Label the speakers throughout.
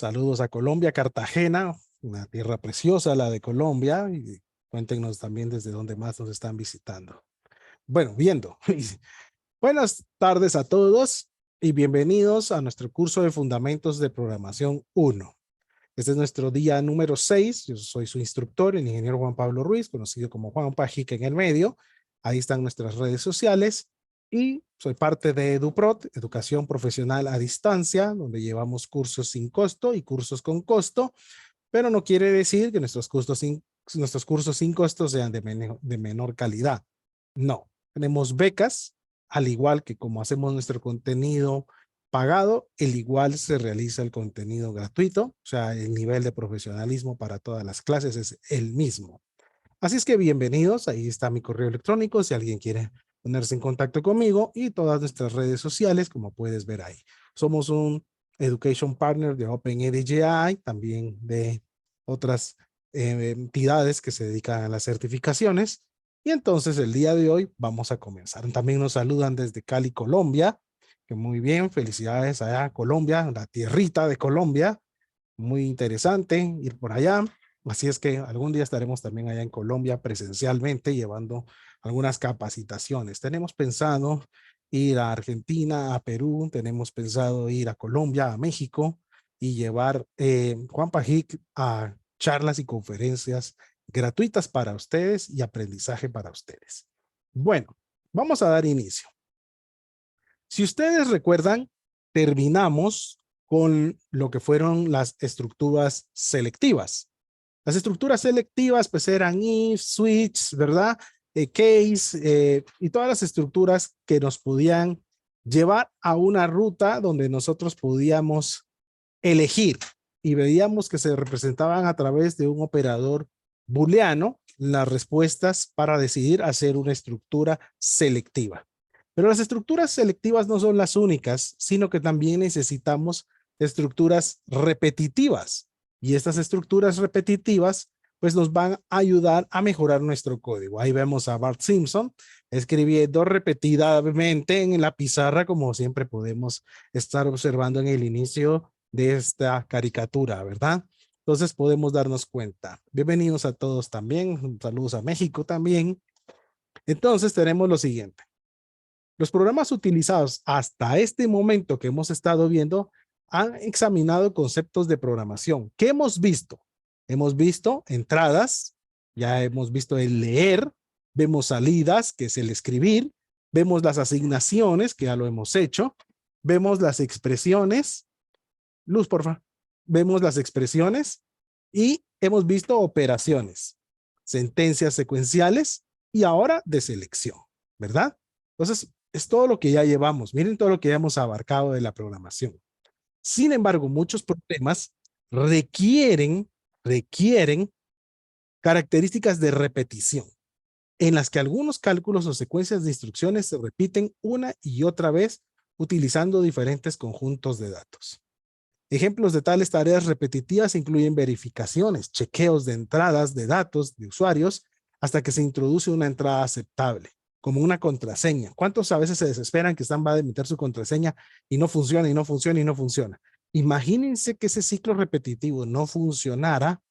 Speaker 1: Saludos a Colombia, Cartagena, una tierra preciosa la de Colombia, y cuéntenos también desde dónde más nos están visitando. Bueno, viendo. Buenas tardes a todos y bienvenidos a nuestro curso de Fundamentos de Programación 1. Este es nuestro día número 6. Yo soy su instructor, el ingeniero Juan Pablo Ruiz, conocido como Juan Pajica en el medio. Ahí están nuestras redes sociales. Y soy parte de EduProt, Educación Profesional a Distancia, donde llevamos cursos sin costo y cursos con costo, pero no quiere decir que nuestros cursos sin costo sean de menor calidad. No, tenemos becas, al igual que como hacemos nuestro contenido pagado, el igual se realiza el contenido gratuito, o sea, el nivel de profesionalismo para todas las clases es el mismo. Así es que bienvenidos, ahí está mi correo electrónico si alguien quiere ponerse en contacto conmigo y todas nuestras redes sociales, como puedes ver ahí. Somos un Education Partner de OpenEDGI, también de otras entidades que se dedican a las certificaciones. Y entonces el día de hoy vamos a comenzar. También nos saludan desde Cali, Colombia, que muy bien, felicidades allá a Colombia, la tierrita de Colombia. Muy interesante ir por allá. Así es que algún día estaremos también allá en Colombia presencialmente llevando algunas capacitaciones. Tenemos pensado ir a Argentina, a Perú, tenemos pensado ir a Colombia, a México y llevar Juan Pajic a charlas y conferencias gratuitas para ustedes y aprendizaje para ustedes. Bueno, vamos a dar inicio. Si ustedes recuerdan, terminamos con lo que fueron las estructuras selectivas. Las estructuras selectivas pues eran if, switch, ¿verdad? Case y todas las estructuras que nos podían llevar a una ruta donde nosotros podíamos elegir y veíamos que se representaban a través de un operador booleano las respuestas para decidir hacer una estructura selectiva. Pero las estructuras selectivas no son las únicas, sino que también necesitamos estructuras repetitivas. Y estas estructuras repetitivas pues nos van a ayudar a mejorar nuestro código. Ahí vemos a Bart Simpson escribiendo repetidamente en la pizarra, como siempre podemos estar observando en el inicio de esta caricatura, ¿verdad? Entonces podemos darnos cuenta. Bienvenidos a todos también. Saludos a México también. Entonces tenemos lo siguiente. Los programas utilizados hasta este momento que hemos estado viendo han examinado conceptos de programación. ¿Qué hemos visto? Hemos visto entradas, ya hemos visto el leer, vemos salidas, que es el escribir, vemos las asignaciones, que ya lo hemos hecho, vemos las expresiones, luz por favor, vemos las expresiones y hemos visto operaciones, sentencias secuenciales y ahora de selección, ¿verdad? Entonces, es todo lo que ya llevamos. Miren todo lo que ya hemos abarcado de la programación. Sin embargo, muchos problemas requieren características de repetición, en las que algunos cálculos o secuencias de instrucciones se repiten una y otra vez utilizando diferentes conjuntos de datos. Ejemplos de tales tareas repetitivas incluyen verificaciones, chequeos de entradas de datos de usuarios hasta que se introduce una entrada aceptable, como una contraseña. ¿Cuántos a veces se desesperan que están va a emitir su contraseña y no funciona y no funciona y no funciona? Imagínense que ese ciclo repetitivo no funcionara,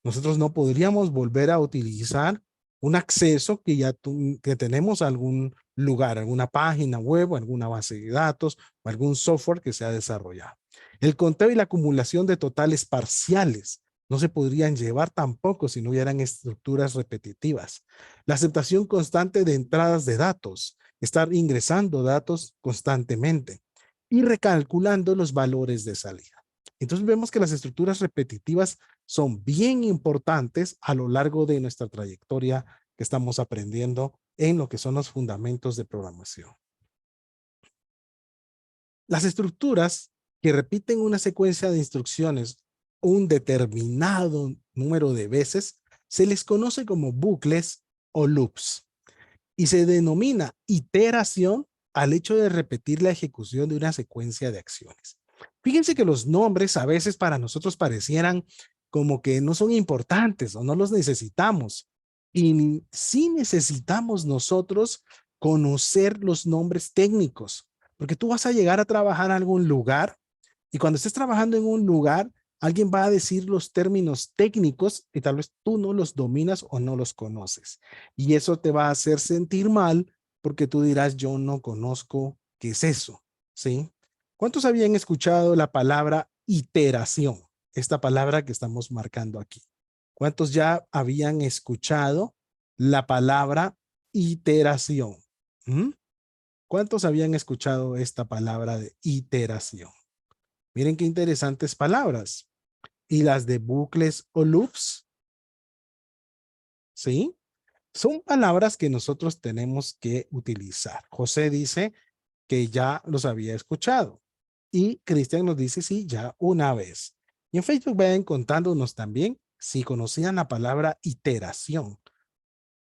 Speaker 1: nosotros no podríamos volver a utilizar un acceso que ya que tenemos a algún lugar, alguna página web o alguna base de datos o algún software que se ha desarrollado. El conteo y la acumulación de totales parciales no se podrían llevar tampoco si no hubieran estructuras repetitivas. La aceptación constante de entradas de datos, estar ingresando datos constantemente y recalculando los valores de salida. Entonces vemos que las estructuras repetitivas son bien importantes a lo largo de nuestra trayectoria que estamos aprendiendo en lo que son los fundamentos de programación. Las estructuras que repiten una secuencia de instrucciones un determinado número de veces se les conoce como bucles o loops y se denomina iteración al hecho de repetir la ejecución de una secuencia de acciones. Fíjense que los nombres a veces para nosotros parecieran como que no son importantes o no los necesitamos. Y sí necesitamos nosotros conocer los nombres técnicos, porque tú vas a llegar a trabajar a algún lugar y cuando estés trabajando en un lugar, Alguien va a decir los términos técnicos y tal vez tú no los dominas o no los conoces. Y eso te va a hacer sentir mal porque tú dirás, yo no conozco qué es eso, ¿sí? ¿Cuántos habían escuchado la palabra iteración? Esta palabra que estamos marcando aquí. ¿Cuántos ya habían escuchado la palabra iteración? ¿Mm? ¿Cuántos habían escuchado esta palabra de iteración? Miren qué interesantes palabras. Y las de bucles o loops, ¿sí? Son palabras que nosotros tenemos que utilizar. José dice que ya los había escuchado. Y Cristian nos dice, sí, ya una vez. Y en Facebook vayan contándonos también si conocían la palabra iteración.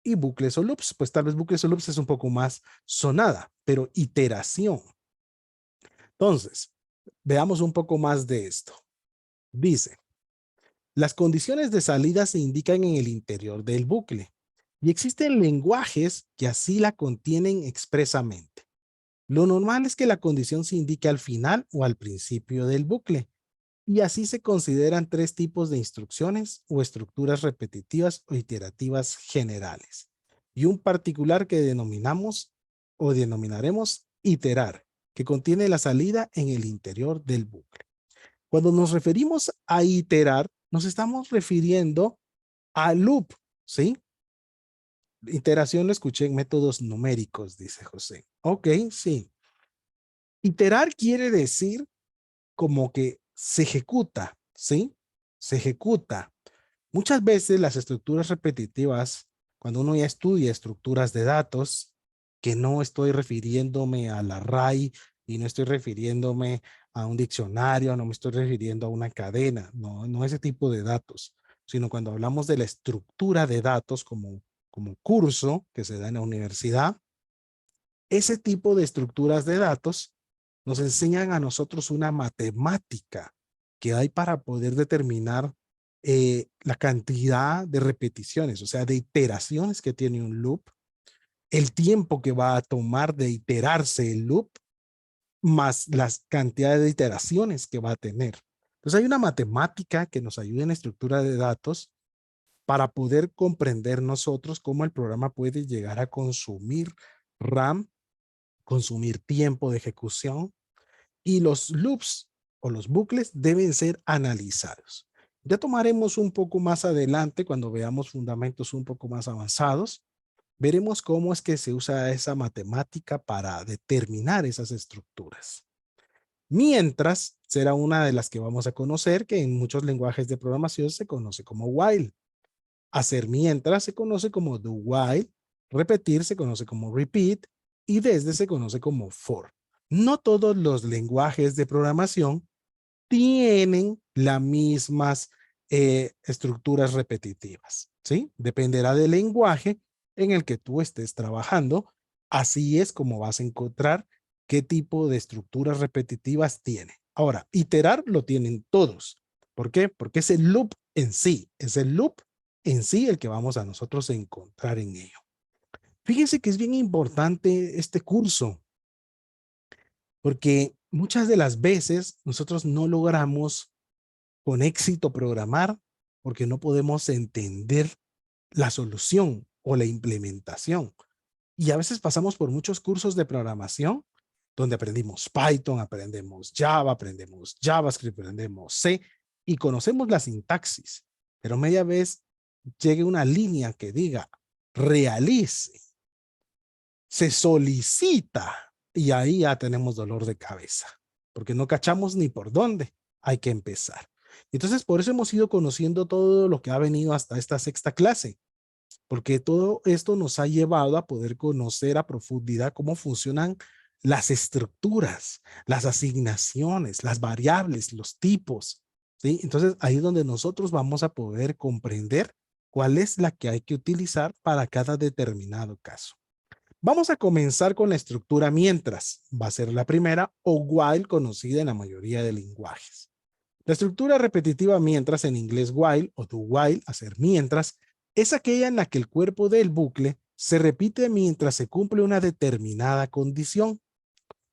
Speaker 1: Y bucles o loops, pues tal vez bucles o loops es un poco más sonada, pero iteración. Entonces, veamos un poco más de esto. Dice, las condiciones de salida se indican en el interior del bucle y existen lenguajes que así la contienen expresamente. Lo normal es que la condición se indique al final o al principio del bucle y así se consideran tres tipos de instrucciones o estructuras repetitivas o iterativas generales y un particular que denominamos o denominaremos iterar, que contiene la salida en el interior del bucle. Cuando nos referimos a iterar, nos estamos refiriendo a loop, ¿sí? Iteración lo escuché en métodos numéricos, dice José. Ok, sí. Iterar quiere decir como que se ejecuta, ¿sí? Se ejecuta. Muchas veces las estructuras repetitivas, cuando uno ya estudia estructuras de datos, que no estoy refiriéndome a la RAI y no estoy refiriéndome a un diccionario, no me estoy refiriendo a una cadena, no ese tipo de datos, sino cuando hablamos de la estructura de datos como curso que se da en la universidad, ese tipo de estructuras de datos nos enseñan a nosotros una matemática que hay para poder determinar la cantidad de repeticiones, o sea, de iteraciones que tiene un loop, el tiempo que va a tomar de iterarse el loop, más las cantidades de iteraciones que va a tener. Entonces hay una matemática que nos ayuda en la estructura de datos para poder comprender nosotros cómo el programa puede llegar a consumir RAM, consumir tiempo de ejecución, y los loops o los bucles deben ser analizados. Ya tomaremos un poco más adelante, cuando veamos fundamentos un poco más avanzados, veremos cómo es que se usa esa matemática para determinar esas estructuras. Mientras, será una de las que vamos a conocer, que en muchos lenguajes de programación se conoce como while. Hacer mientras se conoce como do while, repetir se conoce como repeat y desde se conoce como for. No todos los lenguajes de programación tienen las mismas estructuras repetitivas, ¿sí? Dependerá del lenguaje en el que tú estés trabajando. Así es como vas a encontrar qué tipo de estructuras repetitivas tiene. Ahora, iterar lo tienen todos. ¿Por qué? Porque es el loop en sí, es el loop en sí el que vamos a nosotros a encontrar en ello. Fíjense que es bien importante este curso, porque muchas de las veces nosotros no logramos con éxito programar porque no podemos entender la solución o la implementación. Y a veces pasamos por muchos cursos de programación donde aprendimos Python, aprendemos Java, aprendemos JavaScript, aprendemos C y conocemos la sintaxis, pero media vez llegue una línea que diga realice, se solicita y ahí ya tenemos dolor de cabeza porque no cachamos ni por dónde hay que empezar. Entonces, por eso hemos ido conociendo todo lo que ha venido hasta esta sexta clase, porque todo esto nos ha llevado a poder conocer a profundidad cómo funcionan las estructuras, las asignaciones, las variables, los tipos, ¿sí? Entonces, ahí es donde nosotros vamos a poder comprender cuál es la que hay que utilizar para cada determinado caso. Vamos a comenzar con la estructura mientras, va a ser la primera, o while conocida en la mayoría de lenguajes. La estructura repetitiva mientras, en inglés while o do while, hacer mientras, es aquella en la que el cuerpo del bucle se repite mientras se cumple una determinada condición.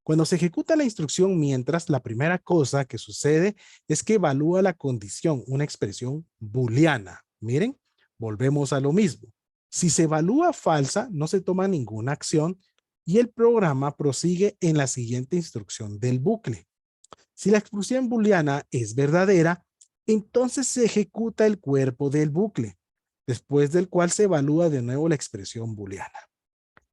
Speaker 1: Cuando se ejecuta la instrucción mientras, la primera cosa que sucede es que evalúa la condición, una expresión booleana. Miren, volvemos a lo mismo. Si se evalúa falsa, no se toma ninguna acción y el programa prosigue en la siguiente instrucción del bucle. Si la expresión booleana es verdadera, entonces se ejecuta el cuerpo del bucle, después del cual se evalúa de nuevo la expresión booleana.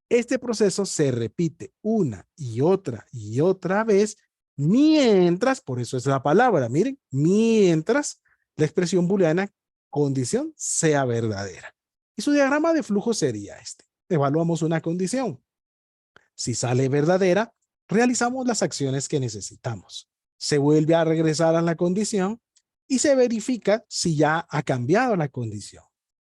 Speaker 1: Este proceso se repite una y otra vez mientras, por eso es la palabra, miren, mientras la expresión booleana condición sea verdadera. Y su diagrama de flujo sería este. Evaluamos una condición. Si sale verdadera, realizamos las acciones que necesitamos. Se vuelve a regresar a la condición y se verifica si ya ha cambiado la condición.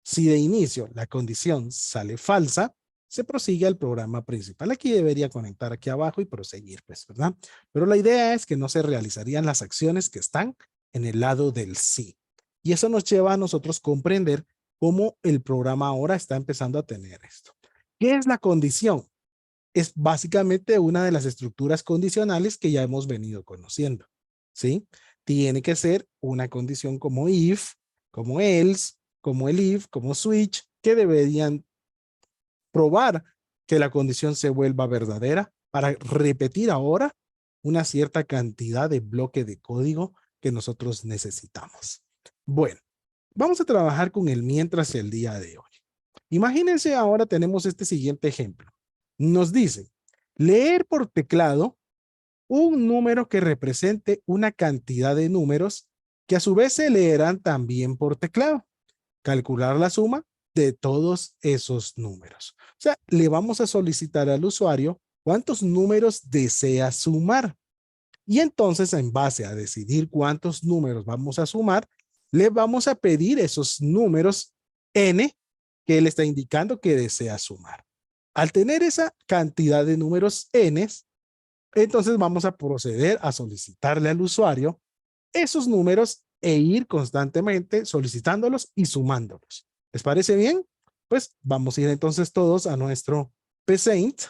Speaker 1: Si de inicio la condición sale falsa, se prosigue al programa principal. Aquí debería conectar aquí abajo y proseguir, pues, ¿verdad? Pero la idea es que no se realizarían las acciones que están en el lado del sí. Y eso nos lleva a nosotros comprender cómo el programa ahora está empezando a tener esto. ¿Qué es la condición? Es básicamente una de las estructuras condicionales que ya hemos venido conociendo, ¿sí? Tiene que ser una condición como if, como else, como el if, como switch, que deberían probar que la condición se vuelva verdadera para repetir ahora una cierta cantidad de bloque de código que nosotros necesitamos. Bueno, vamos a trabajar con el mientras el día de hoy. Imagínense ahora tenemos este siguiente ejemplo. Nos dice, leer por teclado un número que represente una cantidad de números que a su vez se leerán también por teclado. Calcular la suma de todos esos números. O sea, le vamos a solicitar al usuario cuántos números desea sumar. Y entonces, en base a decidir cuántos números vamos a sumar, le vamos a pedir esos números n que él está indicando que desea sumar. Al tener esa cantidad de números n, entonces vamos a proceder a solicitarle al usuario esos números e ir constantemente solicitándolos y sumándolos. ¿Les parece bien? Pues vamos a ir entonces todos a nuestro PSaint.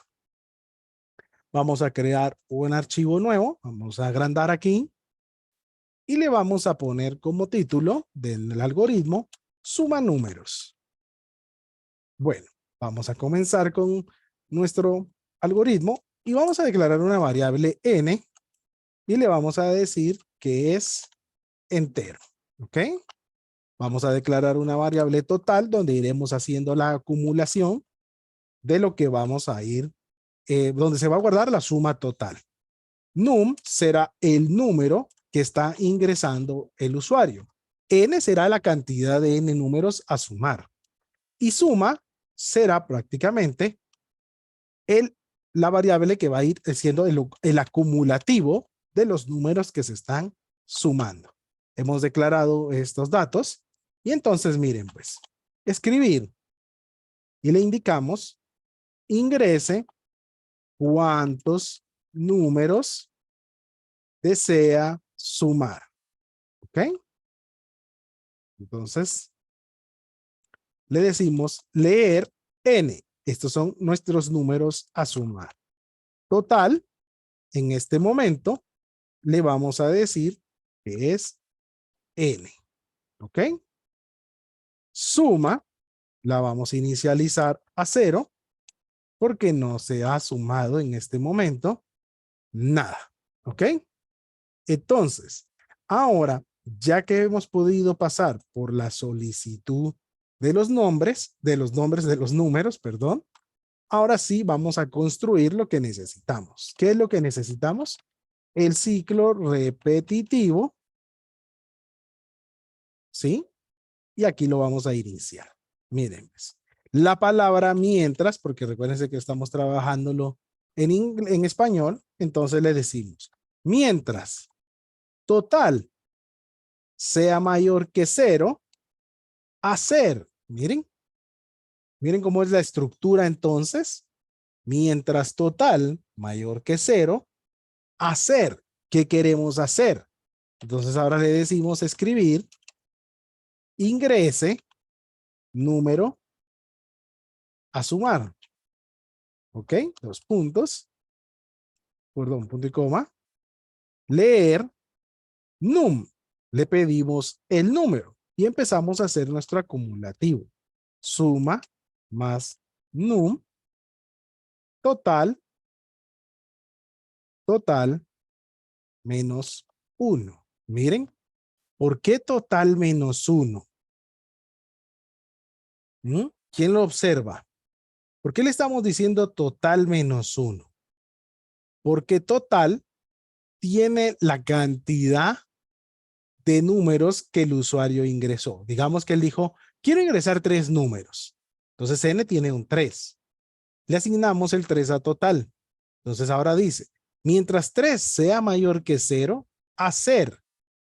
Speaker 1: Vamos a crear un archivo nuevo. Vamos a agrandar aquí. Y le vamos a poner como título del algoritmo suma números. Bueno, vamos a comenzar con nuestro algoritmo y vamos a declarar una variable n y le vamos a decir que es entero. ¿Ok? Vamos a declarar una variable total donde iremos haciendo la acumulación de lo que vamos a ir, donde se va a guardar la suma total. Num será el número que está ingresando el usuario. N será la cantidad de n números a sumar. Y suma será prácticamente la variable que va a ir siendo el acumulativo de los números que se están sumando. Hemos declarado estos datos y entonces miren pues, escribir y le indicamos ingrese cuántos números desea sumar. ¿Ok? Entonces le decimos leer n. Estos son nuestros números a sumar. Total, en este momento le vamos a decir que es n. ¿Ok? Suma la vamos a inicializar a 0 porque no se ha sumado en este momento nada. ¿Ok? Entonces, ahora, ya que hemos podido pasar por la solicitud de los nombres, de los números, perdón, ahora sí vamos a construir lo que necesitamos. ¿Qué es lo que necesitamos? El ciclo repetitivo, ¿sí? Y aquí lo vamos a iniciar. Miren, pues, la palabra mientras, porque recuérdense que estamos trabajándolo en español, entonces le decimos, mientras total sea mayor que 0, hacer, miren cómo es la estructura entonces, mientras total mayor que 0, hacer, ¿qué queremos hacer? Entonces ahora le decimos escribir, ingrese, número a sumar, ¿ok? 2 puntos. perdón, punto y coma, leer num. Le pedimos el número y empezamos a hacer nuestro acumulativo. Suma más num, total, total, menos 1. Miren, ¿por qué total menos 1? ¿Quién lo observa? ¿Por qué le estamos diciendo total menos 1? Porque total tiene la cantidad de números que el usuario ingresó. Digamos que él dijo, quiero ingresar 3 números. Entonces n tiene un 3. Le asignamos el 3 a total. Entonces ahora dice, mientras 3 sea mayor que 0, hacer.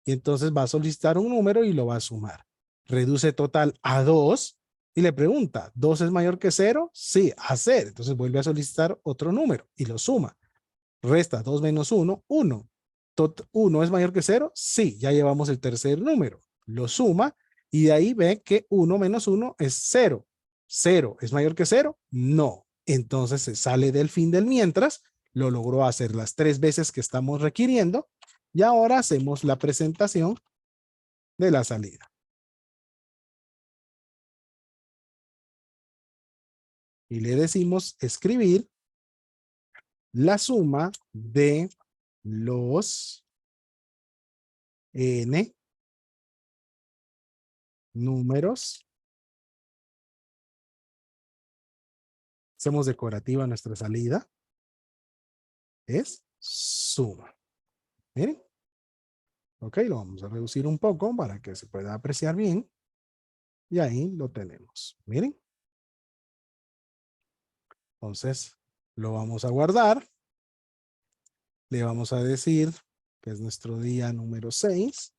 Speaker 1: Y entonces va a solicitar un número y lo va a sumar. Reduce total a 2 y le pregunta, ¿2 es mayor que 0? Sí, hacer. Entonces vuelve a solicitar otro número y lo suma. Resta 2 menos 1, 1. 1 es mayor que 0, sí, ya llevamos el tercer número. Lo suma y de ahí ve que 1 menos 1 es 0. 0 es mayor que 0, no. Entonces se sale del fin del mientras, lo logró hacer las 3 veces que estamos requiriendo y ahora hacemos la presentación de la salida. Y le decimos escribir la suma de los n números. Hacemos decorativa nuestra salida. Es suma. Miren. Ok, lo vamos a reducir un poco para que se pueda apreciar bien. Y ahí lo tenemos. Miren. Entonces, lo vamos a guardar. Le vamos a decir que es nuestro día número 6.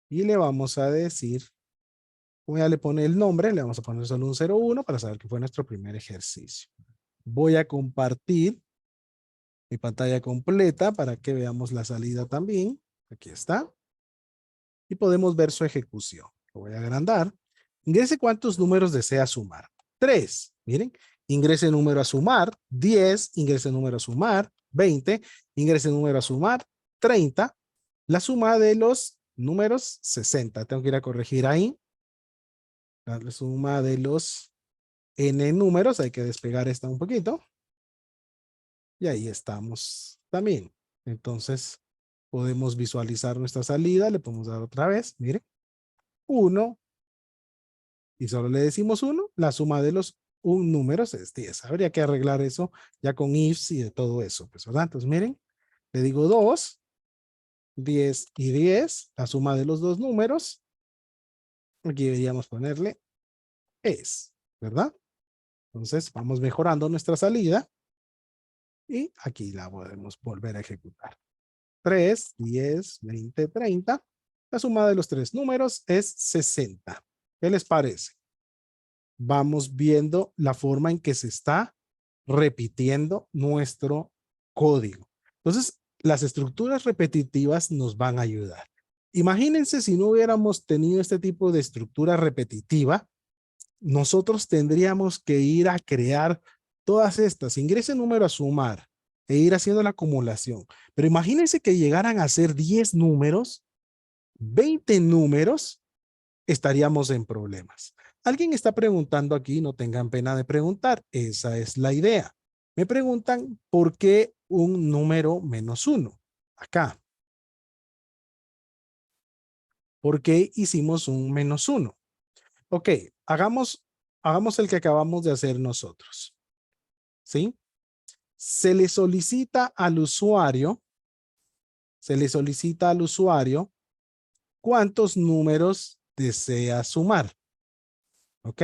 Speaker 1: Y le vamos a decir, como ya le pone el nombre, le vamos a poner solo un 01 para saber que fue nuestro primer ejercicio. Voy a compartir mi pantalla completa para que veamos la salida también. Aquí está. Y podemos ver su ejecución. Lo voy a agrandar. Ingrese cuántos números desea sumar. 3. Miren, ingrese número a sumar. 10. Ingrese número a sumar. 20. Ingrese número a sumar. 30. La suma de los números 60. Tengo que ir a corregir ahí. La suma de los n números. Hay que despegar esta un poquito. Y ahí estamos también. Entonces, podemos visualizar nuestra salida. Le podemos dar otra vez. Miren. 1. Y solo le decimos 1. La suma de los números es 10. Habría que arreglar eso ya con ifs y de todo eso. Pues, ¿verdad? Entonces, miren. Le digo 2. 10 y 10. La suma de los dos números. Aquí deberíamos ponerle es. ¿Verdad? Entonces, vamos mejorando nuestra salida. Y aquí la podemos volver a ejecutar. 3, 10, 20, 30. La suma de los tres números es 60. ¿Qué les parece? Vamos viendo la forma en que se está repitiendo nuestro código. Entonces, las estructuras repetitivas nos van a ayudar. Imagínense si no hubiéramos tenido este tipo de estructura repetitiva, nosotros tendríamos que ir a crear todas estas, ingrese número a sumar e ir haciendo la acumulación. Pero imagínense que llegaran a ser 10 números, 20 números, estaríamos en problemas. Alguien está preguntando aquí, no tengan pena de preguntar, esa es la idea. Me preguntan por qué un número menos 1. Acá. ¿Por qué hicimos un menos 1? Ok, hagamos el que acabamos de hacer nosotros. ¿Sí? Se le solicita al usuario cuántos números desea sumar. ¿Ok?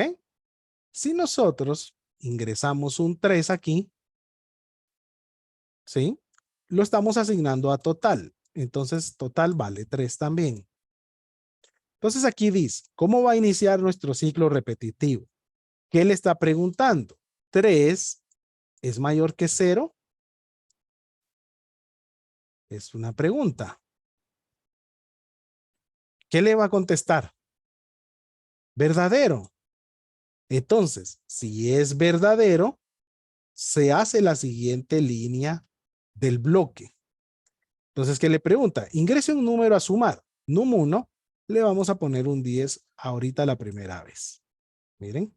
Speaker 1: Si nosotros ingresamos un 3 aquí, ¿sí? Lo estamos asignando a total. Entonces, total vale 3 también. Entonces, aquí dice, ¿cómo va a iniciar nuestro ciclo repetitivo? ¿Qué le está preguntando? ¿3 es mayor que 0? Es una pregunta. ¿Qué le va a contestar? Verdadero. Entonces, si es verdadero, se hace la siguiente línea del bloque. Entonces, ¿qué le pregunta? Ingrese un número a sumar. Num1, le vamos a poner un 10 ahorita la primera vez. Miren.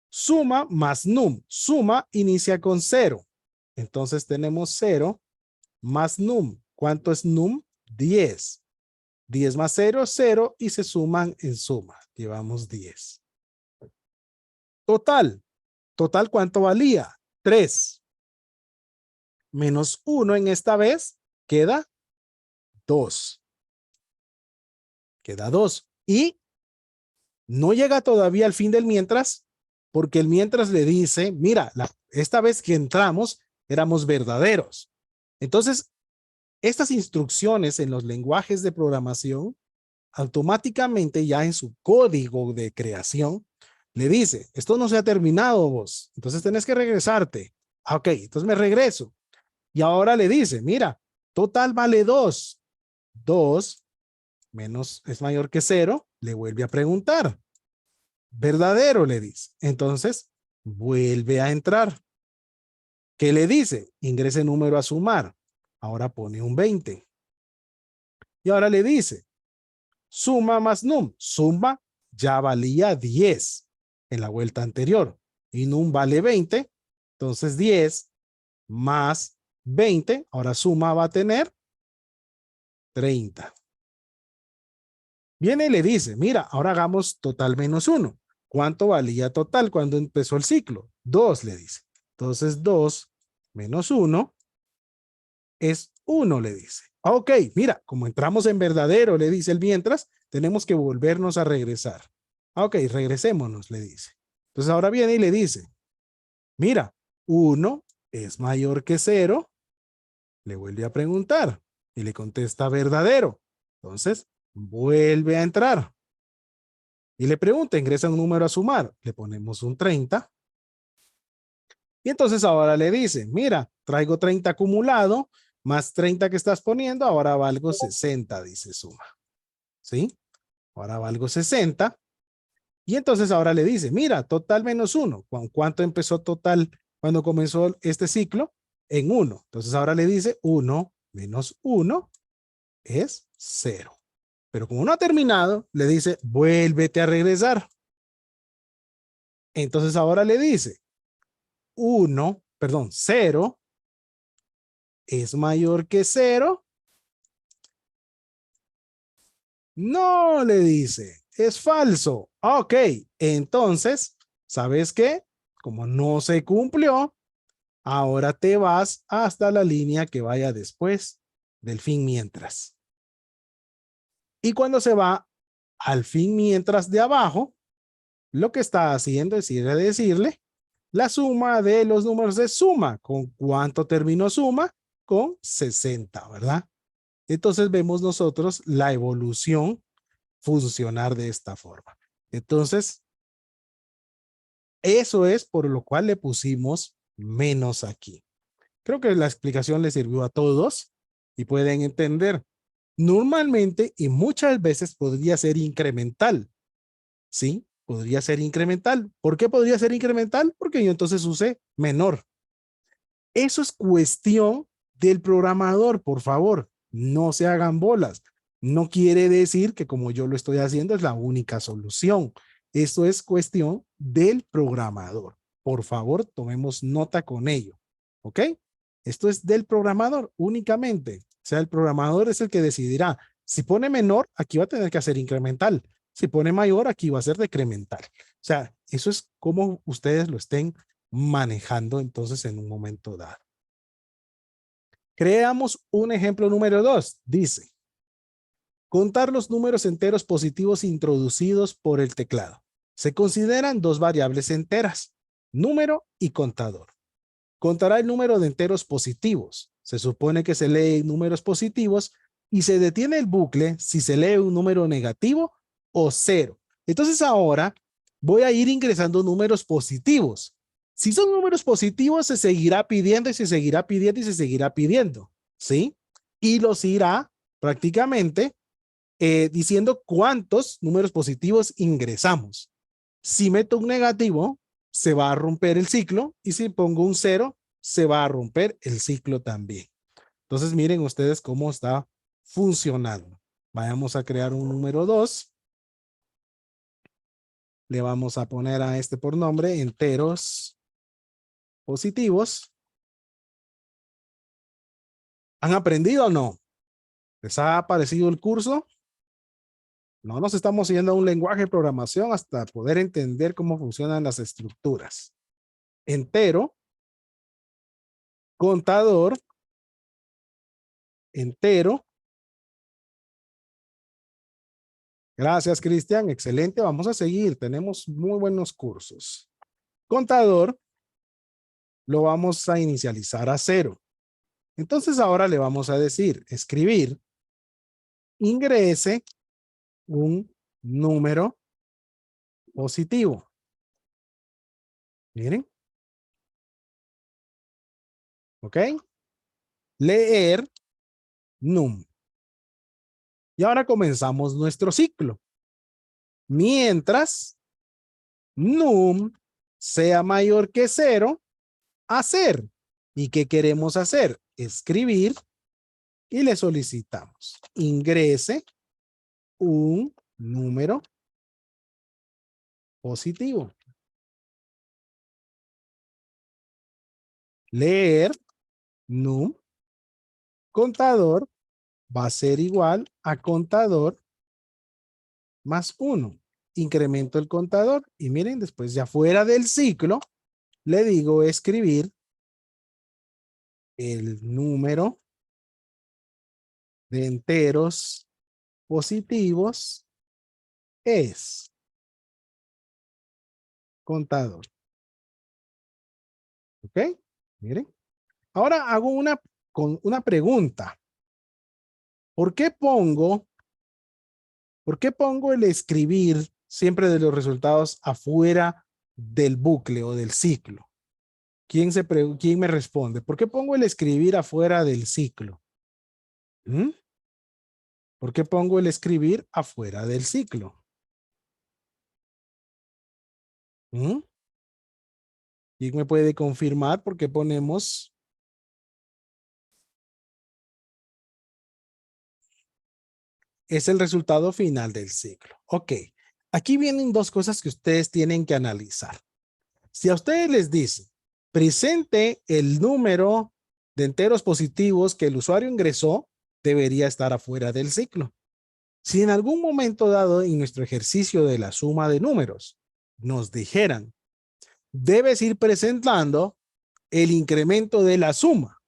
Speaker 1: Suma más num. Suma inicia con 0. Entonces tenemos 0 más num. ¿Cuánto es num? 10. 10 más 0, 0 y se suman en suma. Llevamos 10. Total. Total, ¿cuánto valía? 3. Menos 1 en esta vez queda 2. Queda 2. Y no llega todavía al fin del mientras, porque el mientras le dice, mira, esta vez que entramos éramos verdaderos. Entonces, estas instrucciones en los lenguajes de programación, automáticamente ya en su código de creación, le dice, esto no se ha terminado vos, entonces tenés que regresarte. Ok, entonces me regreso. Y ahora le dice, mira, total vale 2. 2 menos es mayor que 0, le vuelve a preguntar. Verdadero, le dice. Entonces, vuelve a entrar. ¿Qué le dice? Ingrese número a sumar. Ahora pone un 20. Y ahora le dice, suma más num. Suma ya valía 10 en la vuelta anterior. Y num vale 20. Entonces 10 más 20. Ahora suma va a tener 30. Viene y le dice, mira, ahora hagamos total menos 1. ¿Cuánto valía total cuando empezó el ciclo? 2, le dice. Entonces 2 menos 1 es 1, le dice. Ok, mira, como entramos en verdadero, le dice el mientras, tenemos que volvernos a regresar. Ok, regresémonos, le dice. Entonces ahora viene y le dice, mira, 1 es mayor que 0. Le vuelve a preguntar y le contesta verdadero. Entonces vuelve a entrar. Y le pregunta, ingresa un número a sumar. Le ponemos un 30. Y entonces ahora le dice, mira, traigo 30 acumulado, más 30 que estás poniendo, ahora valgo 60, dice suma. ¿Sí? Ahora valgo 60. Y entonces ahora le dice, mira, total menos 1. ¿Con cuánto empezó total cuando comenzó este ciclo? En 1. Entonces ahora le dice 1 menos 1 es 0. Pero como no ha terminado, le dice, vuélvete a regresar. Entonces ahora le dice, 0 es mayor que 0. No, le dice, es falso. Ok, entonces, ¿sabes qué? Como no se cumplió, ahora te vas hasta la línea que vaya después del fin mientras. Y cuando se va al fin mientras de abajo, lo que está haciendo es ir a decirle la suma de los números de suma. ¿Con cuánto terminó suma? Con 60, ¿verdad? Entonces vemos nosotros la evolución funcionar de esta forma. Entonces, eso es por lo cual le pusimos menos aquí. Creo que la explicación le sirvió a todos y pueden entender. Normalmente y muchas veces podría ser incremental. ¿Sí? Podría ser incremental. ¿Por qué podría ser incremental? Porque yo entonces usé menor. Eso es cuestión del programador, por favor. No se hagan bolas. No quiere decir que como yo lo estoy haciendo es la única solución. Esto es cuestión del programador. Por favor, tomemos nota con ello. ¿Ok? Esto es del programador únicamente. O sea, el programador es el que decidirá. Si pone menor, aquí va a tener que hacer incremental. Si pone mayor, aquí va a ser decremental. O sea, eso es como ustedes lo estén manejando entonces en un momento dado. Creamos un ejemplo número 2. Dice, contar los números enteros positivos introducidos por el teclado. Se consideran dos variables enteras, número y contador. Contará el número de enteros positivos. Se supone que se lee números positivos y se detiene el bucle si se lee un número negativo o 0. Entonces ahora voy a ir ingresando números positivos. Si son números positivos, se seguirá pidiendo y se seguirá pidiendo y se seguirá pidiendo, ¿sí? Y los irá prácticamente diciendo cuántos números positivos ingresamos. Si meto un negativo, se va a romper el ciclo, y si pongo un 0, se va a romper el ciclo también. Entonces miren ustedes cómo está funcionando. Vayamos a crear un número 2. Le vamos a poner a este por nombre enteros positivos. ¿Han aprendido o no? ¿Les ha parecido el curso? No nos estamos yendo a un lenguaje de programación hasta poder entender cómo funcionan las estructuras. Entero, contador, entero. Gracias, Cristian. Excelente. Vamos a seguir. Tenemos muy buenos cursos. Contador, lo vamos a inicializar a 0. Entonces ahora le vamos a decir, escribir, ingrese un número positivo. Miren. ¿Ok? Leer num. Y ahora comenzamos nuestro ciclo. Mientras num sea mayor que 0, hacer. ¿Y qué queremos hacer? Escribir y le solicitamos. Ingrese un número positivo. Leer num contador va a ser igual a contador más 1. Incremento el contador y miren, después ya fuera del ciclo, le digo escribir el número de enteros positivos es contador. ¿Ok? Miren. Ahora hago una pregunta. ¿Por qué pongo el escribir siempre de los resultados afuera del bucle o del ciclo? ¿Quién me responde? ¿Por qué pongo el escribir afuera del ciclo? ¿Mm? ¿Por qué pongo el escribir afuera del ciclo? ¿Mm? ¿Quién me puede confirmar por qué ponemos? Es el resultado final del ciclo. Ok, aquí vienen dos cosas que ustedes tienen que analizar. Si a ustedes les dice, presente el número de enteros positivos que el usuario ingresó, debería estar afuera del ciclo. Si en algún momento dado en nuestro ejercicio de la suma de números nos dijeran, debes ir presentando el incremento de la suma.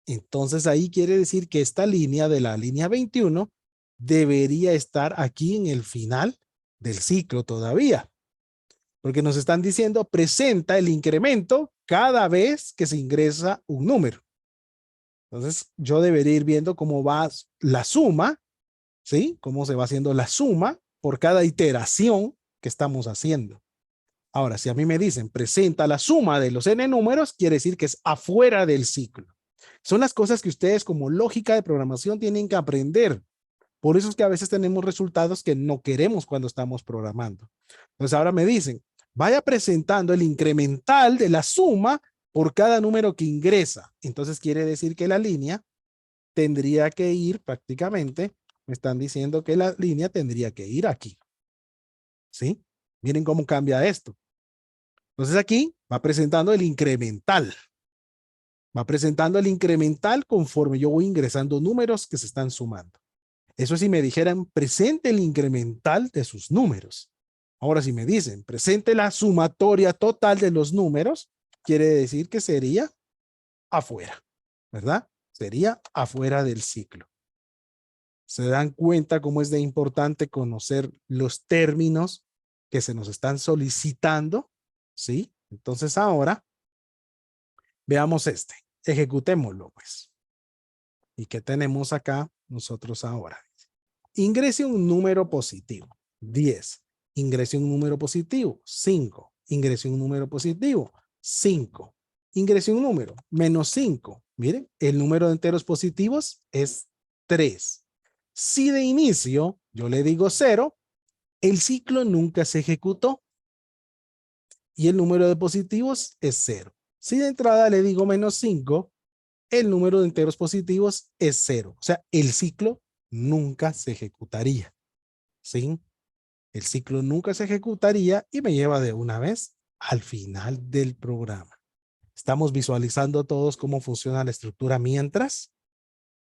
Speaker 1: Entonces ahí quiere decir que esta línea de la línea 21 debería estar aquí en el final del ciclo todavía. Porque nos están diciendo presenta el incremento cada vez que se ingresa un número. Entonces yo debería ir viendo cómo va la suma, ¿sí? Cómo se va haciendo la suma por cada iteración que estamos haciendo. Ahora, si a mí me dicen presenta la suma de los n números, quiere decir que es afuera del ciclo. Son las cosas que ustedes como lógica de programación tienen que aprender. Por eso es que a veces tenemos resultados que no queremos cuando estamos programando. Entonces ahora me dicen, vaya presentando el incremental de la suma por cada número que ingresa. Entonces quiere decir que la línea tendría que ir prácticamente, me están diciendo que la línea tendría que ir aquí. ¿Sí? Miren cómo cambia esto. Entonces aquí va presentando el incremental. Va presentando el incremental conforme yo voy ingresando números que se están sumando. Eso si me dijeran, presente el incremental de sus números. Ahora si me dicen, presente la sumatoria total de los números, quiere decir que sería afuera, ¿verdad? Sería afuera del ciclo. ¿Se dan cuenta cómo es de importante conocer los términos que se nos están solicitando? ¿Sí? Entonces ahora, veamos este. Ejecutémoslo, pues. ¿Y qué tenemos acá nosotros ahora? Ingrese un número positivo, 10. Ingrese un número positivo, 5. Ingrese un número positivo, 5. Ingrese un número, menos 5. Miren, el número de enteros positivos es 3. Si de inicio yo le digo 0, el ciclo nunca se ejecutó. y el número de positivos es 0. Si de entrada le digo menos 5, el número de enteros positivos es 0. O sea, el ciclo nunca se ejecutaría. ¿Sí? El ciclo nunca se ejecutaría y me lleva de una vez al final del programa. Estamos visualizando todos cómo funciona la estructura mientras,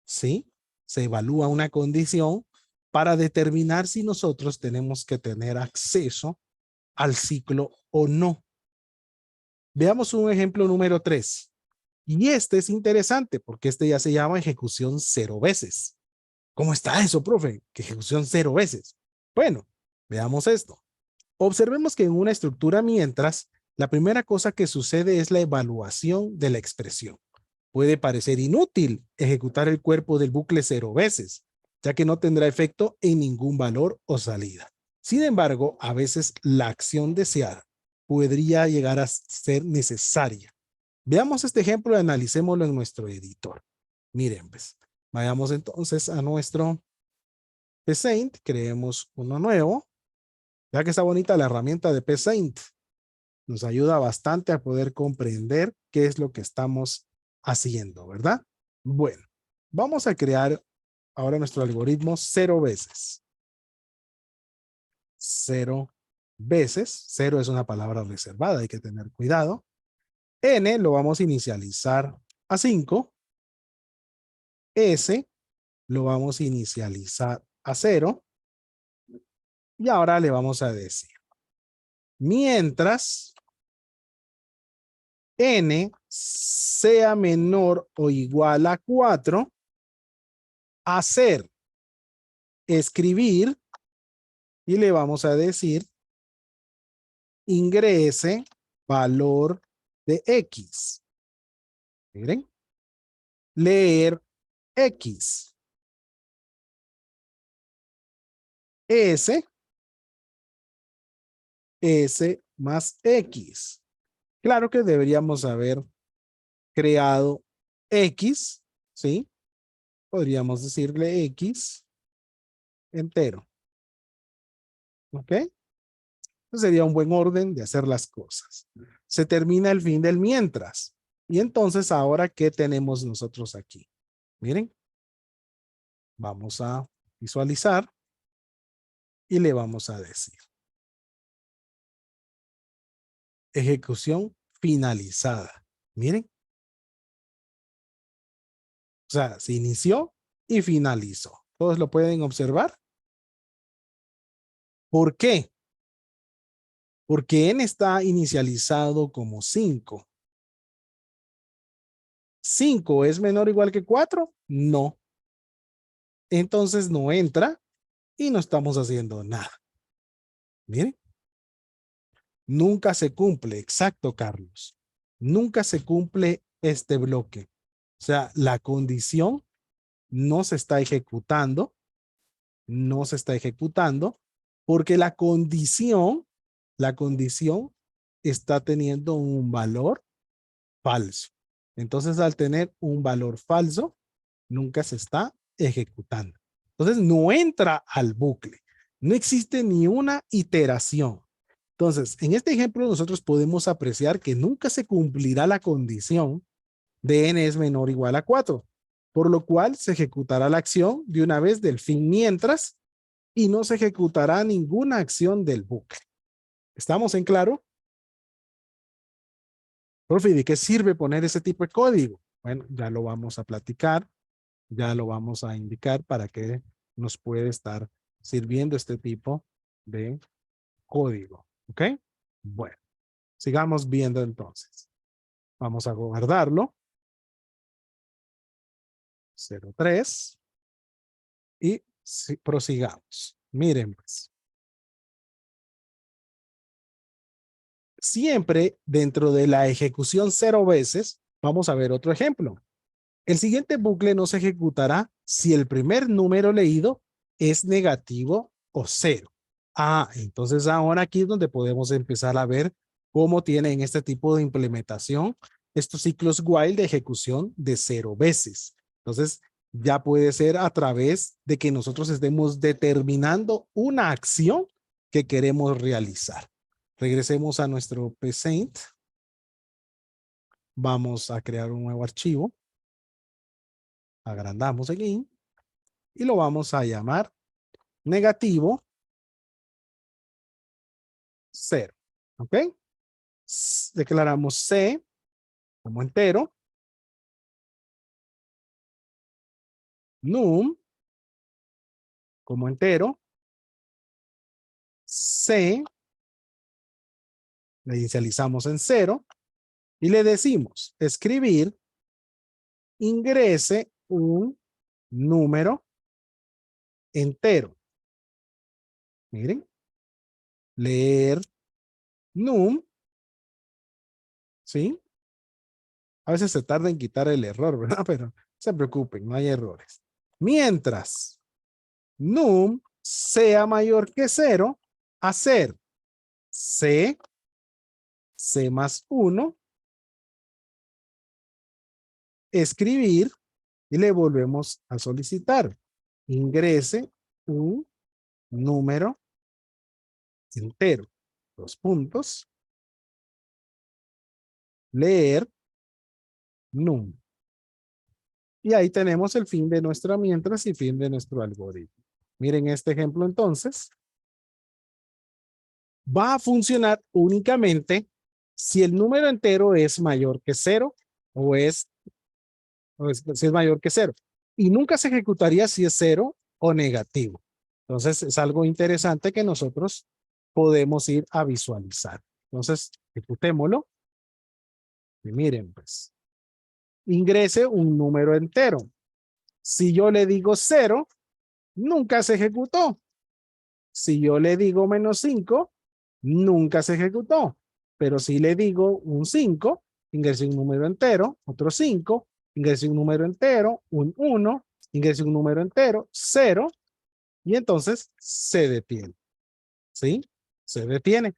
Speaker 1: ¿sí? Se evalúa una condición para determinar si nosotros tenemos que tener acceso al ciclo o no. Veamos un ejemplo número 3. Y este es interesante porque este ya se llama ejecución 0 veces. ¿Cómo está eso, profe? ¿Qué ejecución 0 veces? Bueno, veamos esto. Observemos que en una estructura mientras, la primera cosa que sucede es la evaluación de la expresión. Puede parecer inútil ejecutar el cuerpo del bucle 0 veces, ya que no tendrá efecto en ningún valor o salida. Sin embargo, a veces la acción deseada podría llegar a ser necesaria. Veamos este ejemplo y analicémoslo en nuestro editor. Miren, pues, vayamos entonces a nuestro PSaint, creemos uno nuevo. Ya que está bonita la herramienta de PSaint. Nos ayuda bastante a poder comprender qué es lo que estamos haciendo, ¿verdad? Bueno, vamos a crear ahora nuestro algoritmo 0 veces. 0 veces. 0 es una palabra reservada, hay que tener cuidado. N lo vamos a inicializar a 5. S lo vamos a inicializar a 0. Y ahora le vamos a decir, mientras N sea menor o igual a 4, hacer, escribir, y le vamos a decir, ingrese valor de X. Miren, leer X. S más X. Claro que deberíamos haber creado X, ¿sí? Podríamos decirle X entero. ¿Ok? Entonces sería un buen orden de hacer las cosas. Se termina el fin del mientras. Y entonces ahora, ¿qué tenemos nosotros aquí? Miren, vamos a visualizar y le vamos a decir ejecución finalizada. Miren, o sea, se inició y finalizó. ¿Todos lo pueden observar? ¿Por qué? Porque n está inicializado como 5. ¿5 es menor o igual que 4? No. Entonces no entra y no estamos haciendo nada. Miren. Nunca se cumple, exacto, Carlos. Nunca se cumple este bloque. O sea, la condición no se está ejecutando, no se está ejecutando, porque la condición está teniendo un valor falso. Entonces, al tener un valor falso, nunca se está ejecutando. Entonces, no entra al bucle. No existe ni una iteración. Entonces, en este ejemplo nosotros podemos apreciar que nunca se cumplirá la condición de n es menor o igual a 4, por lo cual se ejecutará la acción de una vez del fin mientras y no se ejecutará ninguna acción del bucle. ¿Estamos en claro? Profe, ¿de qué sirve poner ese tipo de código? Bueno, ya lo vamos a platicar, ya lo vamos a indicar para que nos puede estar sirviendo este tipo de código. ¿Ok? Bueno, sigamos viendo entonces. Vamos a guardarlo. 03 y prosigamos. Miren, pues. Siempre dentro de la ejecución 0 veces, vamos a ver otro ejemplo. El siguiente bucle no se ejecutará si el primer número leído es negativo o 0. Entonces ahora aquí es donde podemos empezar a ver cómo tienen este tipo de implementación estos ciclos while de ejecución de 0 veces. Entonces ya puede ser a través de que nosotros estemos determinando una acción que queremos realizar. Regresemos a nuestro PSaint. Vamos a crear un nuevo archivo. Agrandamos aquí y lo vamos a llamar negativo 0. ¿Ok? Declaramos C como entero. Num como entero. C le inicializamos en 0 y le decimos escribir, ingrese un número entero. Miren, leer num, ¿sí? A veces se tarda en quitar el error, ¿verdad? Pero no se preocupen, no hay errores. Mientras num sea mayor que 0, hacer C más 1, escribir y le volvemos a solicitar. Ingrese un número entero. Dos puntos. Leer num. Y ahí tenemos el fin de nuestra mientras y fin de nuestro algoritmo. Miren este ejemplo entonces. Va a funcionar únicamente si el número entero es mayor que 0 o si es mayor que 0. Y nunca se ejecutaría si es 0 o negativo. Entonces es algo interesante que nosotros podemos ir a visualizar. Entonces, ejecutémoslo. Y miren, pues, ingrese un número entero. Si yo le digo 0, nunca se ejecutó. Si yo le digo -5, nunca se ejecutó. Pero si le digo un 5, ingrese un número entero, otro 5, ingrese un número entero, un 1, ingrese un número entero, 0, y entonces se detiene. ¿Sí? Se detiene.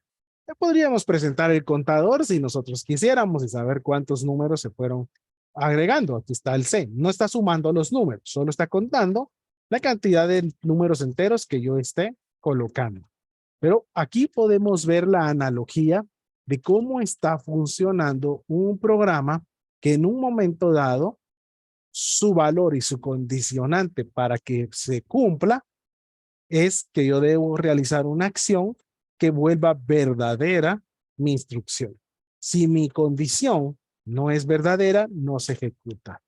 Speaker 1: Ya podríamos presentar el contador si nosotros quisiéramos y saber cuántos números se fueron agregando. Aquí está el C. No está sumando los números, solo está contando la cantidad de números enteros que yo esté colocando. Pero aquí podemos ver la analogía de cómo está funcionando un programa que en un momento dado su valor y su condicionante para que se cumpla es que yo debo realizar una acción que vuelva verdadera mi instrucción. Si mi condición no es verdadera, no se ejecuta.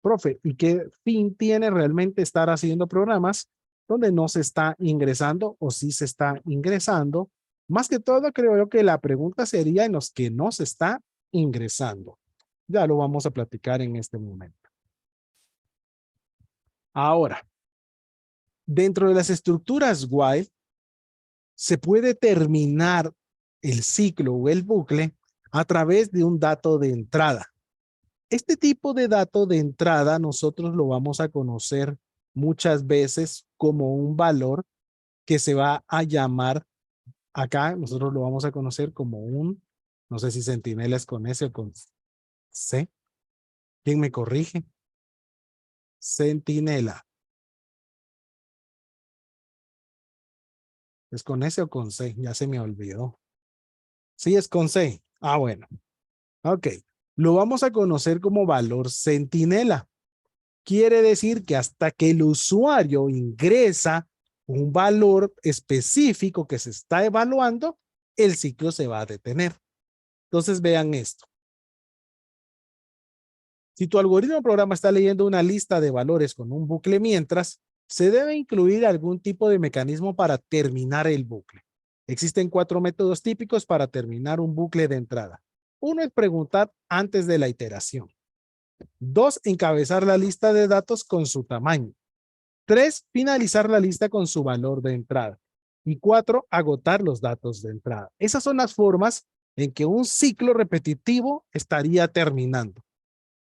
Speaker 1: Profe, ¿y qué fin tiene realmente estar haciendo programas donde no se está ingresando o sí se está ingresando? Más que todo, creo yo que la pregunta sería en los que no se está ingresando. Ya lo vamos a platicar en este momento. Ahora, dentro de las estructuras while, se puede terminar el ciclo o el bucle a través de un dato de entrada. Este tipo de dato de entrada nosotros lo vamos a conocer muchas veces como un valor que se va a llamar, acá nosotros lo vamos a conocer como un, no sé si centinela es con S o con C. ¿Quién me corrige? Centinela. ¿Es con S o con C? Ya se me olvidó. Sí, es con C. Ah, bueno. Ok. Lo vamos a conocer como valor centinela. Quiere decir que hasta que el usuario ingresa un valor específico que se está evaluando, el ciclo se va a detener. Entonces vean esto. Si tu algoritmo o programa está leyendo una lista de valores con un bucle mientras, se debe incluir algún tipo de mecanismo para terminar el bucle. Existen 4 métodos típicos para terminar un bucle de entrada. Uno es preguntar antes de la iteración. 2, encabezar la lista de datos con su tamaño. 3, finalizar la lista con su valor de entrada. Y 4, agotar los datos de entrada. Esas son las formas en que un ciclo repetitivo estaría terminando.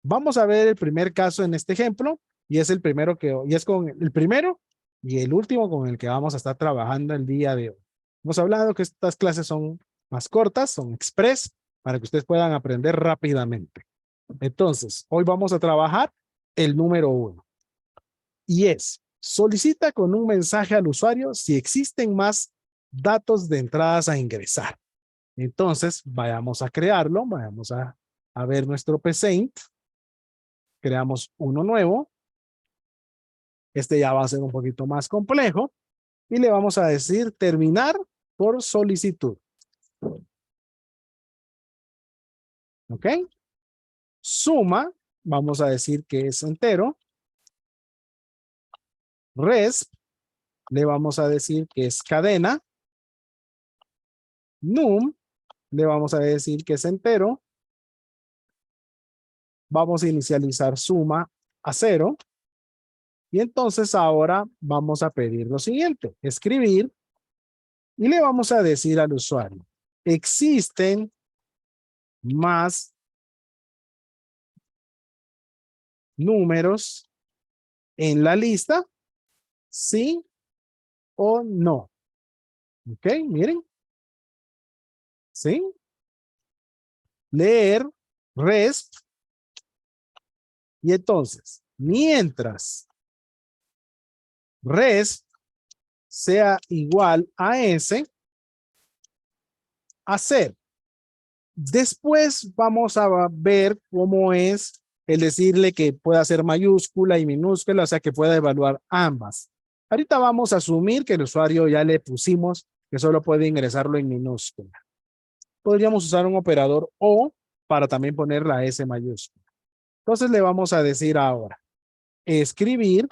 Speaker 1: Vamos a ver el primer caso en este ejemplo y es el primero es con el primero y el último con el que vamos a estar trabajando el día de hoy. Hemos hablado que estas clases son más cortas, son express para que ustedes puedan aprender rápidamente. Entonces, hoy vamos a trabajar el número 1 y es solicita con un mensaje al usuario si existen más datos de entradas a ingresar. Entonces, vayamos a crearlo, vayamos a ver nuestro Paint. Creamos uno nuevo. Este ya va a ser un poquito más complejo. Y le vamos a decir terminar por solicitud. ¿Ok? Suma, vamos a decir que es entero. Resp, le vamos a decir que es cadena. Num, le vamos a decir que es entero. Vamos a inicializar suma a 0. Y entonces ahora vamos a pedir lo siguiente, escribir, y le vamos a decir al usuario, ¿existen más números en la lista? ¿Sí o no? Ok, miren. ¿Sí? Leer, resp, y entonces, mientras resp sea igual a s, hacer. Después vamos a ver cómo es el decirle que pueda ser mayúscula y minúscula, o sea que pueda evaluar ambas. Ahorita vamos a asumir que el usuario ya le pusimos que solo puede ingresarlo en minúscula. Podríamos usar un operador O para también poner la S mayúscula. Entonces le vamos a decir ahora, escribir,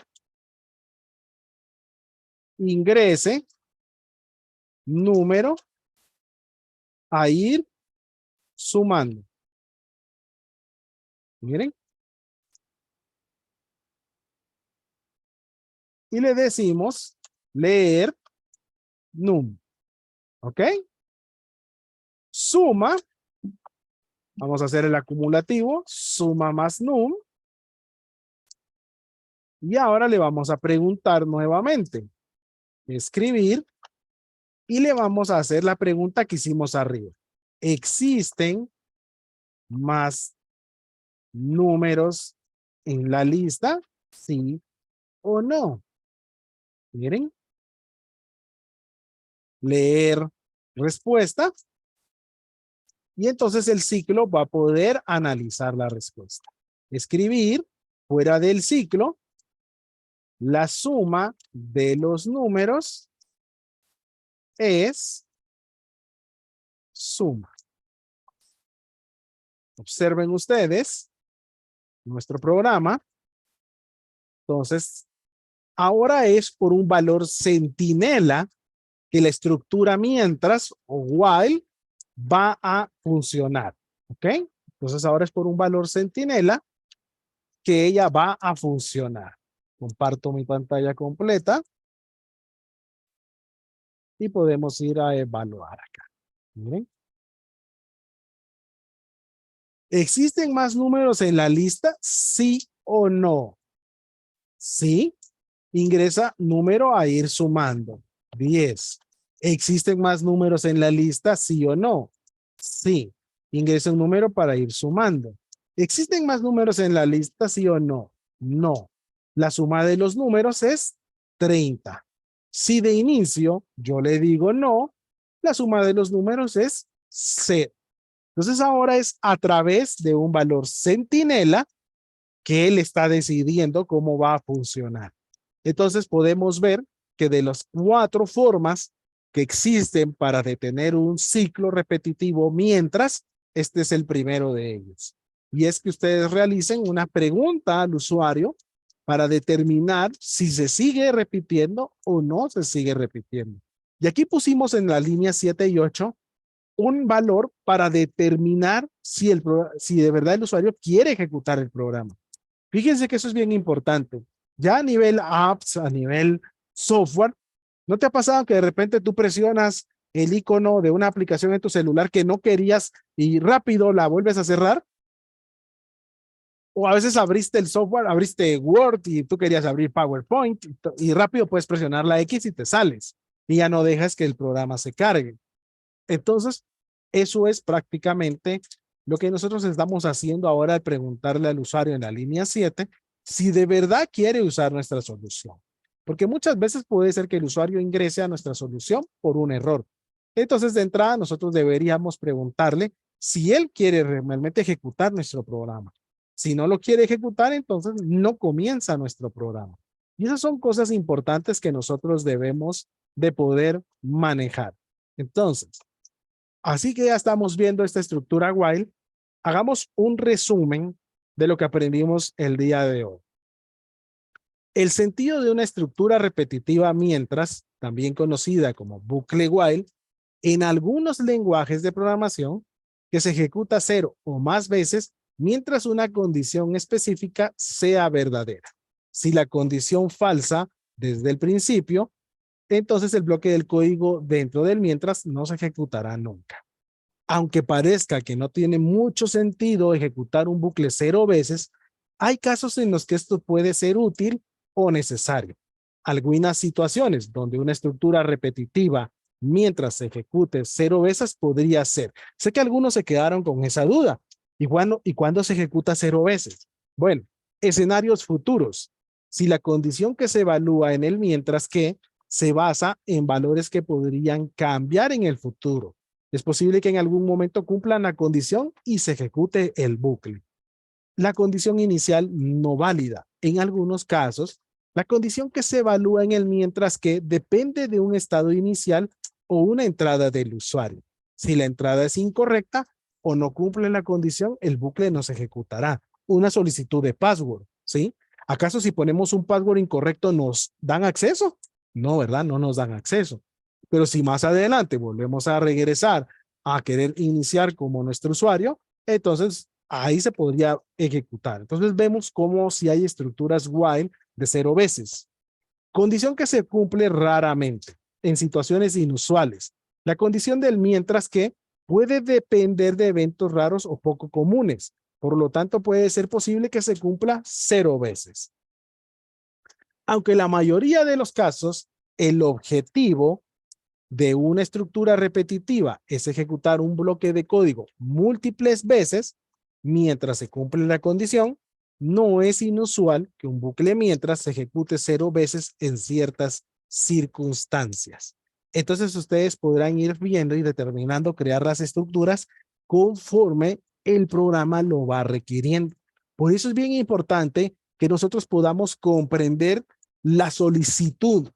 Speaker 1: ingrese, número, a ir sumando. Miren. Y le decimos leer num. ¿Ok? Suma. Vamos a hacer el acumulativo. Suma más num. Y ahora le vamos a preguntar nuevamente. Escribir. Y le vamos a hacer la pregunta que hicimos arriba. ¿Existen más números en la lista? ¿Sí o no? Miren. Leer respuesta. Y entonces el ciclo va a poder analizar la respuesta. Escribir fuera del ciclo la suma de los números es suma. Observen ustedes nuestro programa. Entonces, ahora es por un valor centinela que la estructura mientras o while va a funcionar. ¿Ok? Entonces ahora es por un valor centinela que ella va a funcionar. Comparto mi pantalla completa y podemos ir a evaluar acá. Miren. ¿Existen más números en la lista? ¿Sí o no? Sí. Ingresa número a ir sumando. 10. ¿Existen más números en la lista? ¿Sí o no? Sí. Ingresa un número para ir sumando. ¿Existen más números en la lista? ¿Sí o no? No. La suma de los números es 30. Si de inicio yo le digo no, la suma de los números es 0. Entonces ahora es a través de un valor centinela que él está decidiendo cómo va a funcionar. Entonces podemos ver que de las 4 formas que existen para detener un ciclo repetitivo mientras, este es el primero de ellos. Y es que ustedes realicen una pregunta al usuario para determinar si se sigue repitiendo o no se sigue repitiendo. Y aquí pusimos en la línea 7 y 8 un valor para determinar si de verdad el usuario quiere ejecutar el programa. Fíjense que eso es bien importante. Ya a nivel apps, a nivel software, ¿no te ha pasado que de repente tú presionas el icono de una aplicación en tu celular que no querías y rápido la vuelves a cerrar? O a veces abriste el software, abriste Word y tú querías abrir PowerPoint y rápido puedes presionar la X y te sales y ya no dejas que el programa se cargue. Entonces, eso es prácticamente lo que nosotros estamos haciendo ahora al preguntarle al usuario en la línea 7 si de verdad quiere usar nuestra solución. Porque muchas veces puede ser que el usuario ingrese a nuestra solución por un error. Entonces, de entrada, nosotros deberíamos preguntarle si él quiere realmente ejecutar nuestro programa. Si no lo quiere ejecutar, entonces no comienza nuestro programa. Y esas son cosas importantes que nosotros debemos de poder manejar. Entonces, así que ya estamos viendo esta estructura while, hagamos un resumen de lo que aprendimos el día de hoy. El sentido de una estructura repetitiva mientras, también conocida como bucle while, en algunos lenguajes de programación que se ejecuta 0 o más veces mientras una condición específica sea verdadera. Si la condición falsa desde el principio, entonces el bloque del código dentro del mientras no se ejecutará nunca. Aunque parezca que no tiene mucho sentido ejecutar un bucle 0 veces, hay casos en los que esto puede ser útil o necesario. Algunas situaciones donde una estructura repetitiva mientras se ejecute 0 veces podría ser. Sé que algunos se quedaron con esa duda. ¿Y cuándo se ejecuta 0 veces? Bueno, escenarios futuros. Si la condición que se evalúa en el mientras que se basa en valores que podrían cambiar en el futuro. Es posible que en algún momento cumplan la condición y se ejecute el bucle. La condición inicial no válida. En algunos casos, la condición que se evalúa en el mientras que depende de un estado inicial o una entrada del usuario. Si la entrada es incorrecta o no cumple la condición, el bucle no se ejecutará. Una solicitud de password, ¿sí? ¿Acaso si ponemos un password incorrecto nos dan acceso? No, ¿verdad? No nos dan acceso. Pero si más adelante volvemos a regresar a querer iniciar como nuestro usuario, entonces ahí se podría ejecutar. Entonces vemos cómo si hay estructuras while de 0 veces. Condición que se cumple raramente en situaciones inusuales. La condición del mientras que puede depender de eventos raros o poco comunes. Por lo tanto, puede ser posible que se cumpla 0 veces. Aunque la mayoría de los casos, el objetivo de una estructura repetitiva es ejecutar un bloque de código múltiples veces mientras se cumple la condición, no es inusual que un bucle mientras se ejecute 0 veces en ciertas circunstancias. Entonces ustedes podrán ir viendo y determinando crear las estructuras conforme el programa lo va requiriendo. Por eso es bien importante que nosotros podamos comprender la solicitud,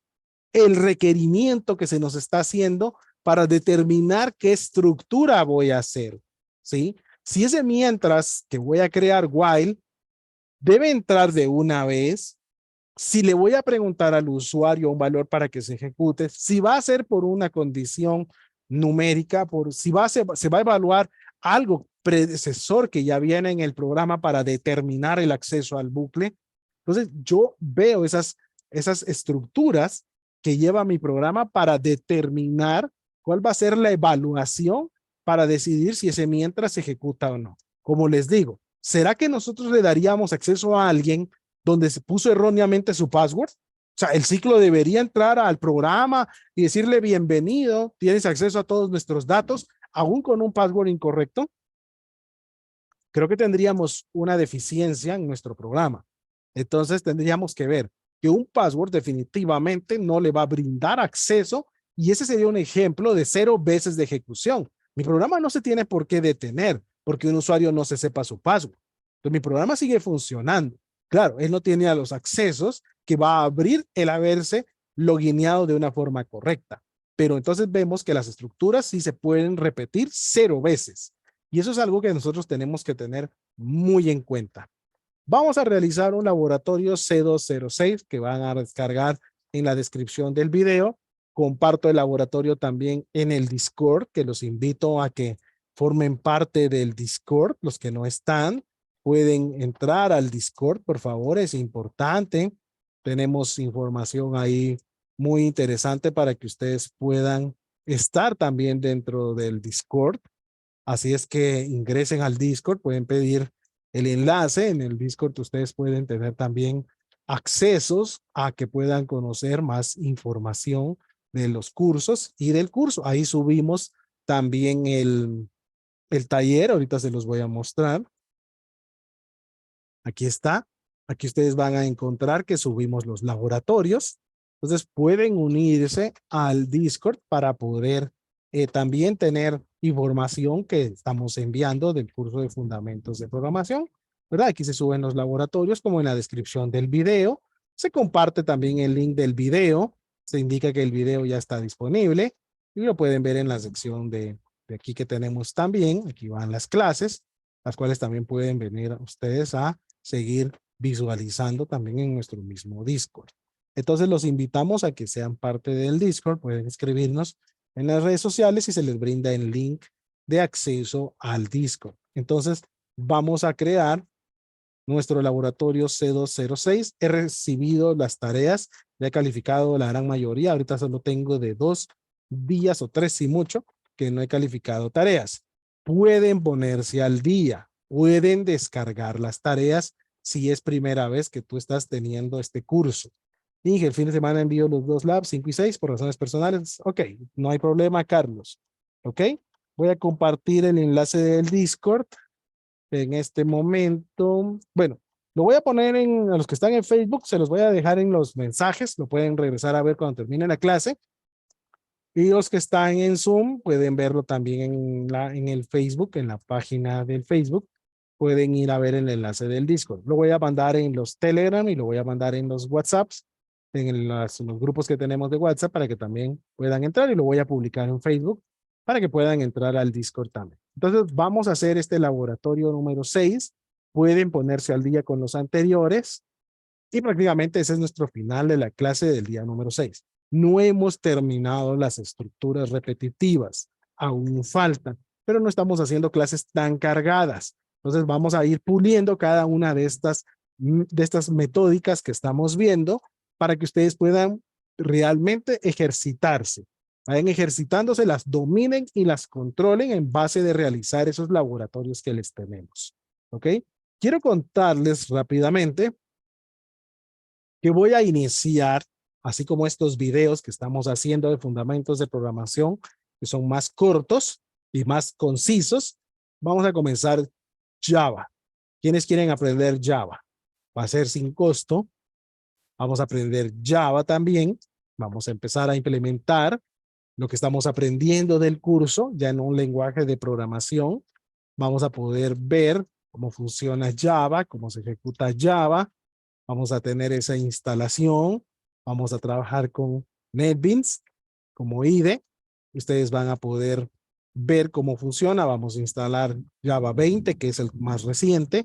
Speaker 1: el requerimiento que se nos está haciendo para determinar qué estructura voy a hacer, ¿sí? Si ese mientras que voy a crear while debe entrar de una vez, si le voy a preguntar al usuario un valor para que se ejecute, si va a ser por una condición numérica, si se va a evaluar algo predecesor que ya viene en el programa para determinar el acceso al bucle. Entonces yo veo esas estructuras que lleva mi programa para determinar cuál va a ser la evaluación para decidir si ese mientras se ejecuta o no. Como les digo, ¿será que nosotros le daríamos acceso a alguien donde se puso erróneamente su password? O sea, el ciclo debería entrar al programa y decirle bienvenido, tienes acceso a todos nuestros datos, aún con un password incorrecto. Creo que tendríamos una deficiencia en nuestro programa. Entonces tendríamos que ver que un password definitivamente no le va a brindar acceso y ese sería un ejemplo de 0 veces de ejecución. Mi programa no se tiene por qué detener porque un usuario no se sepa su password. Entonces mi programa sigue funcionando. Claro, él no tiene a los accesos que va a abrir el haberse logineado de una forma correcta. Pero entonces vemos que las estructuras sí se pueden repetir 0 veces. Y eso es algo que nosotros tenemos que tener muy en cuenta. Vamos a realizar un laboratorio C206 que van a descargar en la descripción del video. Comparto el laboratorio también en el Discord, que los invito a que formen parte del Discord. Los que no están pueden entrar al Discord, por favor, es importante. Tenemos información ahí muy interesante para que ustedes puedan estar también dentro del Discord. Así es que ingresen al Discord, pueden pedir el enlace. En el Discord ustedes pueden tener también accesos a que puedan conocer más información de los cursos y del curso. Ahí subimos también el taller, ahorita se los voy a mostrar. Aquí está. Aquí ustedes van a encontrar que subimos los laboratorios. Entonces pueden unirse al Discord para poder también tener información que estamos enviando del curso de Fundamentos de Programación, ¿verdad? Aquí se suben los laboratorios como en la descripción del video. Se comparte también el link del video. Se indica que el video ya está disponible y lo pueden ver en la sección de aquí que tenemos también. Aquí van las clases, las cuales también pueden venir ustedes a seguir visualizando también en nuestro mismo Discord. Entonces los invitamos a que sean parte del Discord. Pueden escribirnos en las redes sociales y se les brinda el link de acceso al Discord. Entonces vamos a crear nuestro laboratorio C206. He recibido las tareas, ya he calificado la gran mayoría. Ahorita solo tengo de 2 días o 3 si mucho que no he calificado tareas. Pueden ponerse al día, pueden descargar las tareas si es primera vez que tú estás teniendo este curso. Dije, el fin de semana envío los 2 labs, 5 y 6 por razones personales. Ok, no hay problema, Carlos. Ok, voy a compartir el enlace del Discord en este momento. Bueno, lo voy a poner a los que están en Facebook, se los voy a dejar en los mensajes, lo pueden regresar a ver cuando termine la clase. Y los que están en Zoom pueden verlo también en el Facebook, en la página del Facebook. Pueden ir a ver el enlace del Discord. Lo voy a mandar en los Telegram y lo voy a mandar en los WhatsApps, en los grupos que tenemos de WhatsApp para que también puedan entrar y lo voy a publicar en Facebook para que puedan entrar al Discord también. Entonces vamos a hacer este laboratorio número 6. Pueden ponerse al día con los anteriores y prácticamente ese es nuestro final de la clase del día número 6. No hemos terminado las estructuras repetitivas, aún faltan, pero no estamos haciendo clases tan cargadas. Entonces vamos a ir puliendo cada una de estas metódicas que estamos viendo para que ustedes puedan realmente ejercitarse. Vayan ejercitándose, las dominen y las controlen en base de realizar esos laboratorios que les tenemos. ¿Ok? Quiero contarles rápidamente que voy a iniciar, así como estos videos que estamos haciendo de fundamentos de programación, que son más cortos y más concisos. Vamos a comenzar Java. ¿Quiénes quieren aprender Java? Va a ser sin costo. Vamos a aprender Java también. Vamos a empezar a implementar lo que estamos aprendiendo del curso, ya en un lenguaje de programación. Vamos a poder ver cómo funciona Java, cómo se ejecuta Java. Vamos a tener esa instalación. Vamos a trabajar con NetBeans como IDE. Ustedes van a poder ver cómo funciona. Vamos a instalar Java 20, que es el más reciente,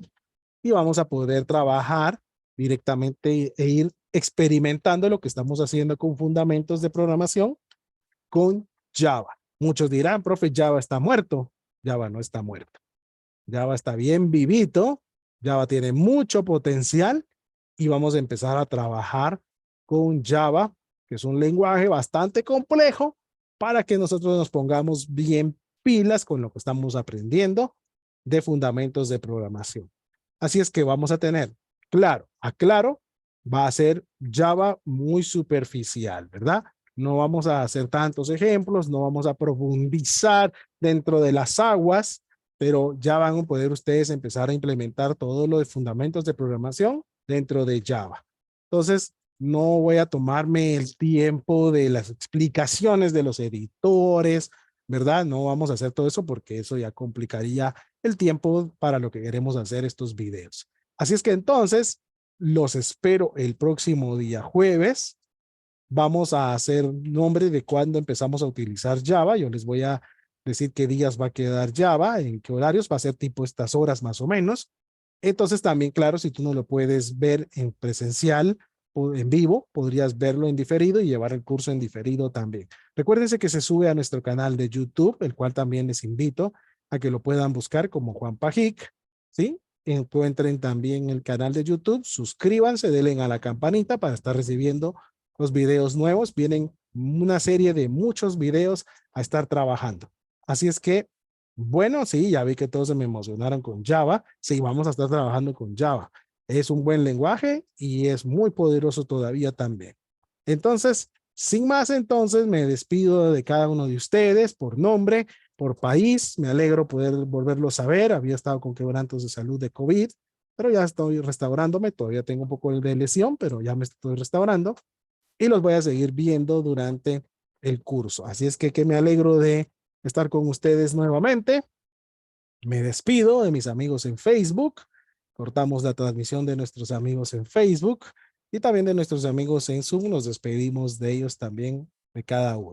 Speaker 1: y vamos a poder trabajar directamente e ir experimentando lo que estamos haciendo con fundamentos de programación con Java. Muchos dirán, profe, Java está muerto. Java no está muerto. Java está bien vivito. Java tiene mucho potencial y vamos a empezar a trabajar con Java, que es un lenguaje bastante complejo, para que nosotros nos pongamos bien pilas con lo que estamos aprendiendo de fundamentos de programación. Así es que vamos a tener, claro, aclaro, va a ser Java muy superficial, ¿verdad? No vamos a hacer tantos ejemplos, no vamos a profundizar dentro de las aguas, pero ya van a poder ustedes empezar a implementar todo lo de fundamentos de programación dentro de Java. Entonces, no voy a tomarme el tiempo de las explicaciones de los editores, ¿verdad? No vamos a hacer todo eso porque eso ya complicaría el tiempo para lo que queremos hacer estos videos. Así es que entonces, los espero el próximo día jueves. Vamos a hacer nombre de cuándo empezamos a utilizar Java. Yo les voy a decir qué días va a quedar Java, en qué horarios, va a ser tipo estas horas más o menos. Entonces también, claro, si tú no lo puedes ver en presencial o en vivo, podrías verlo en diferido y llevar el curso en diferido también. Recuérdense que se sube a nuestro canal de YouTube, el cual también les invito a que lo puedan buscar como Juan Pajic, ¿sí? Encuentren también el canal de YouTube, suscríbanse, denle a la campanita para estar recibiendo los videos nuevos. Vienen una serie de muchos videos a estar trabajando. Así es que, bueno, sí, ya vi que todos se me emocionaron con Java. Sí, vamos a estar trabajando con Java. Es un buen lenguaje y es muy poderoso todavía también. Entonces, sin más, entonces me despido de cada uno de ustedes por nombre, por país. Me alegro poder volverlos a ver. Había estado con quebrantos de salud de COVID, pero ya estoy restaurándome. Todavía tengo un poco de lesión, pero ya me estoy restaurando y los voy a seguir viendo durante el curso. Así es que me alegro de estar con ustedes nuevamente. Me despido de mis amigos en Facebook. Cortamos la transmisión de nuestros amigos en Facebook y también de nuestros amigos en Zoom. Nos despedimos de ellos también, de cada uno.